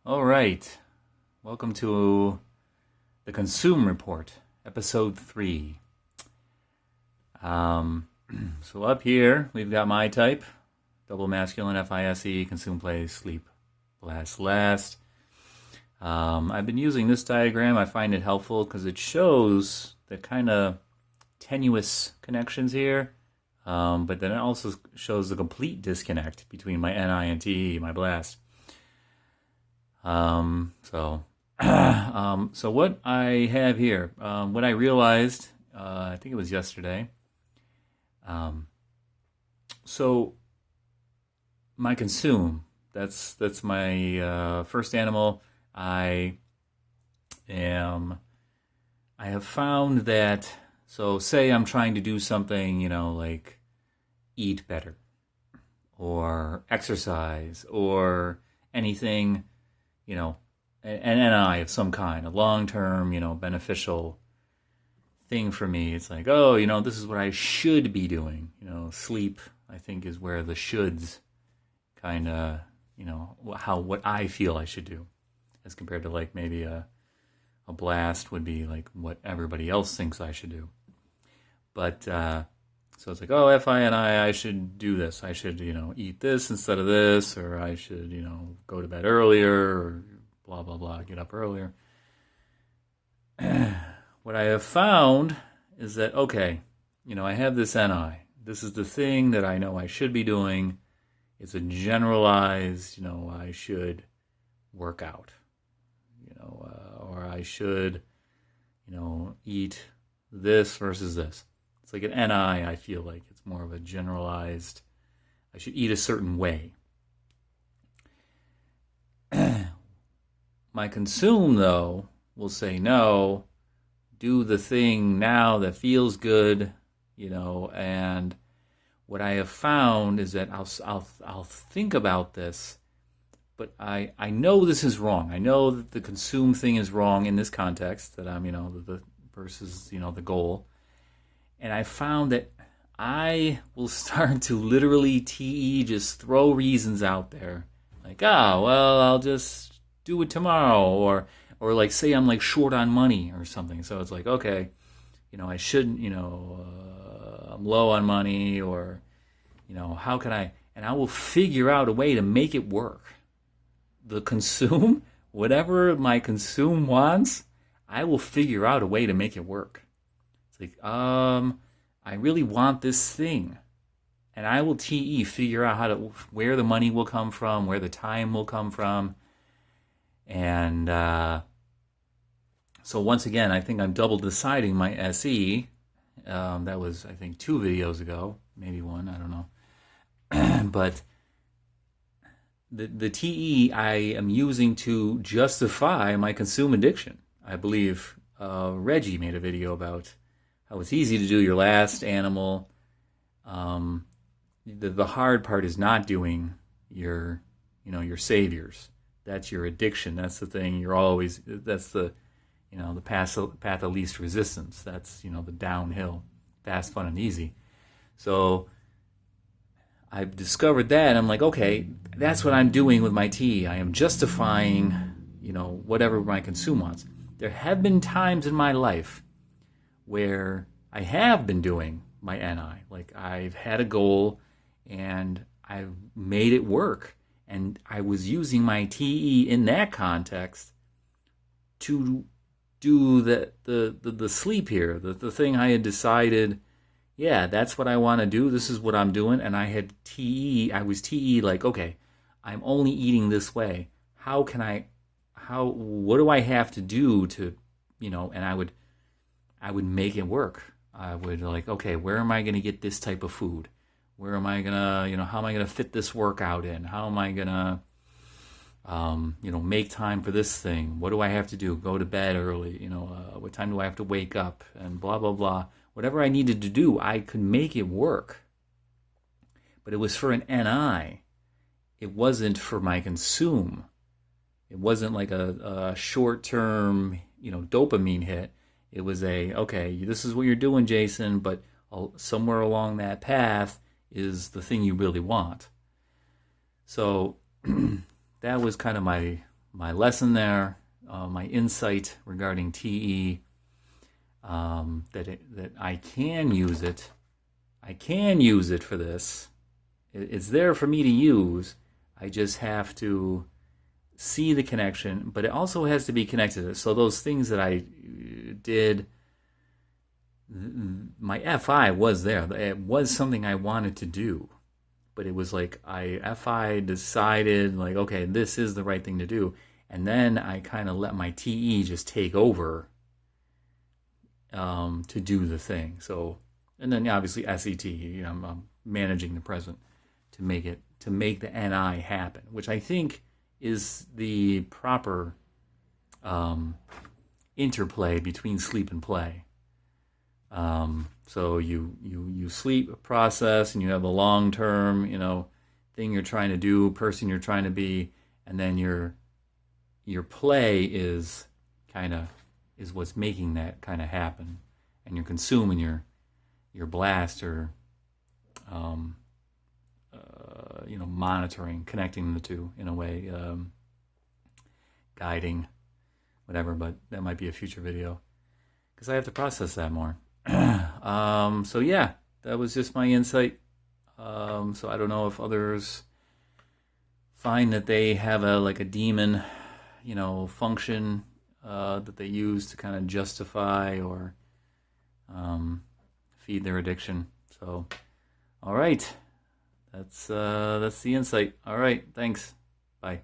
All right. Welcome to the Consume Report, episode 3. So up here, we've got my type, double masculine, FiSe, consume, play, sleep, blast, last. I've been using this diagram. I find it helpful because it shows the kind of tenuous connections here, but then it also shows the complete disconnect between my NI and TE, my blast. So what I have here, what I realized, I think it was yesterday. So my consume, that's my first animal. I have found that, so say I'm trying to do something, like eat better or exercise or anything, an NI of some kind, a long-term, beneficial thing for me. It's like, this is what I should be doing. Sleep, I think, is where the shoulds kind of, what I feel I should do, as compared to like maybe a blast would be like what everybody else thinks I should do. But so it's like, FI and I should do this. I should, eat this instead of this, or I should, go to bed earlier, or blah, blah, blah, get up earlier. What I have found is that, I have this NI. This is the thing that I know I should be doing. It's a generalized, I should work out, or I should, eat this versus this. It's like an NI, I feel like. It's more of a generalized, I should eat a certain way. My consume, though, will say, no, do the thing now that feels good, and what I have found is that I'll think about this, but I know this is wrong. I know that the consume thing is wrong in this context, that I'm, the versus, the goal. And I found that I will start to literally just throw reasons out there. Like, I'll just do it tomorrow. Or like, say I'm like short on money or something. So it's like, okay, I shouldn't, I'm low on money, or, how can I, and I will figure out a way to make it work. The consume, whatever my consume wants, I will figure out a way to make it work. It's like, I really want this thing, and I will figure out where the money will come from, where the time will come from, and so once again, I think I'm double deciding my SE. That was, I think, 2 videos ago, maybe 1, I don't know, but the TE I am using to justify my consume addiction. I believe Reggie made a video about how it's easy to do your last animal. The hard part is not doing your saviors. That's your addiction. That's the thing. That's the, the path of least resistance. That's, the downhill, fast, fun, and easy. So I've discovered that. I'm like, okay, that's what I'm doing with my TE. I am justifying, whatever my consume wants. There have been times in my life where I have been doing my NI. Like, I've had a goal and I've made it work. And I was using my TE in that context to do the sleep here, the thing I had decided, that's what I want to do. This is what I'm doing. And I had TE, I was TE like, okay, I'm only eating this way. What do I have to do to, and I would make it work. I would like, okay, where am I going to get this type of food? Where am I going to, how am I going to fit this workout in? How am I going to, make time for this thing? What do I have to do? Go to bed early? What time do I have to wake up? And blah, blah, blah. Whatever I needed to do, I could make it work. But it was for an NI. It wasn't for my consume. It wasn't like a short-term, dopamine hit. It was okay, this is what you're doing, Jason, but somewhere along that path is the thing you really want. So that was kind of my my lesson there, my insight regarding TE, that I can use it. I can use it for this. It's there for me to use. I just have to see the connection, but it also has to be connected. So those things that I did, my FI was there. It was something I wanted to do, but it was like FI decided, like, okay, this is the right thing to do. And then I kind of let my TE just take over to do the thing. So, and then obviously SET, I'm managing the present to make the NI happen, which I think is the proper interplay between sleep and play. So you sleep, process, and you have the long term, thing you're trying to do, person you're trying to be, and then your play is what's making that kind of happen, and you're consuming your blast or monitoring, connecting the two in a way, guiding, whatever. But that might be a future video because I have to process that more. So yeah, that was just my insight. So I don't know if others find that they have a daemon, function that they use to kind of justify or feed their addiction. So, all right, that's the insight. All right, thanks. Bye.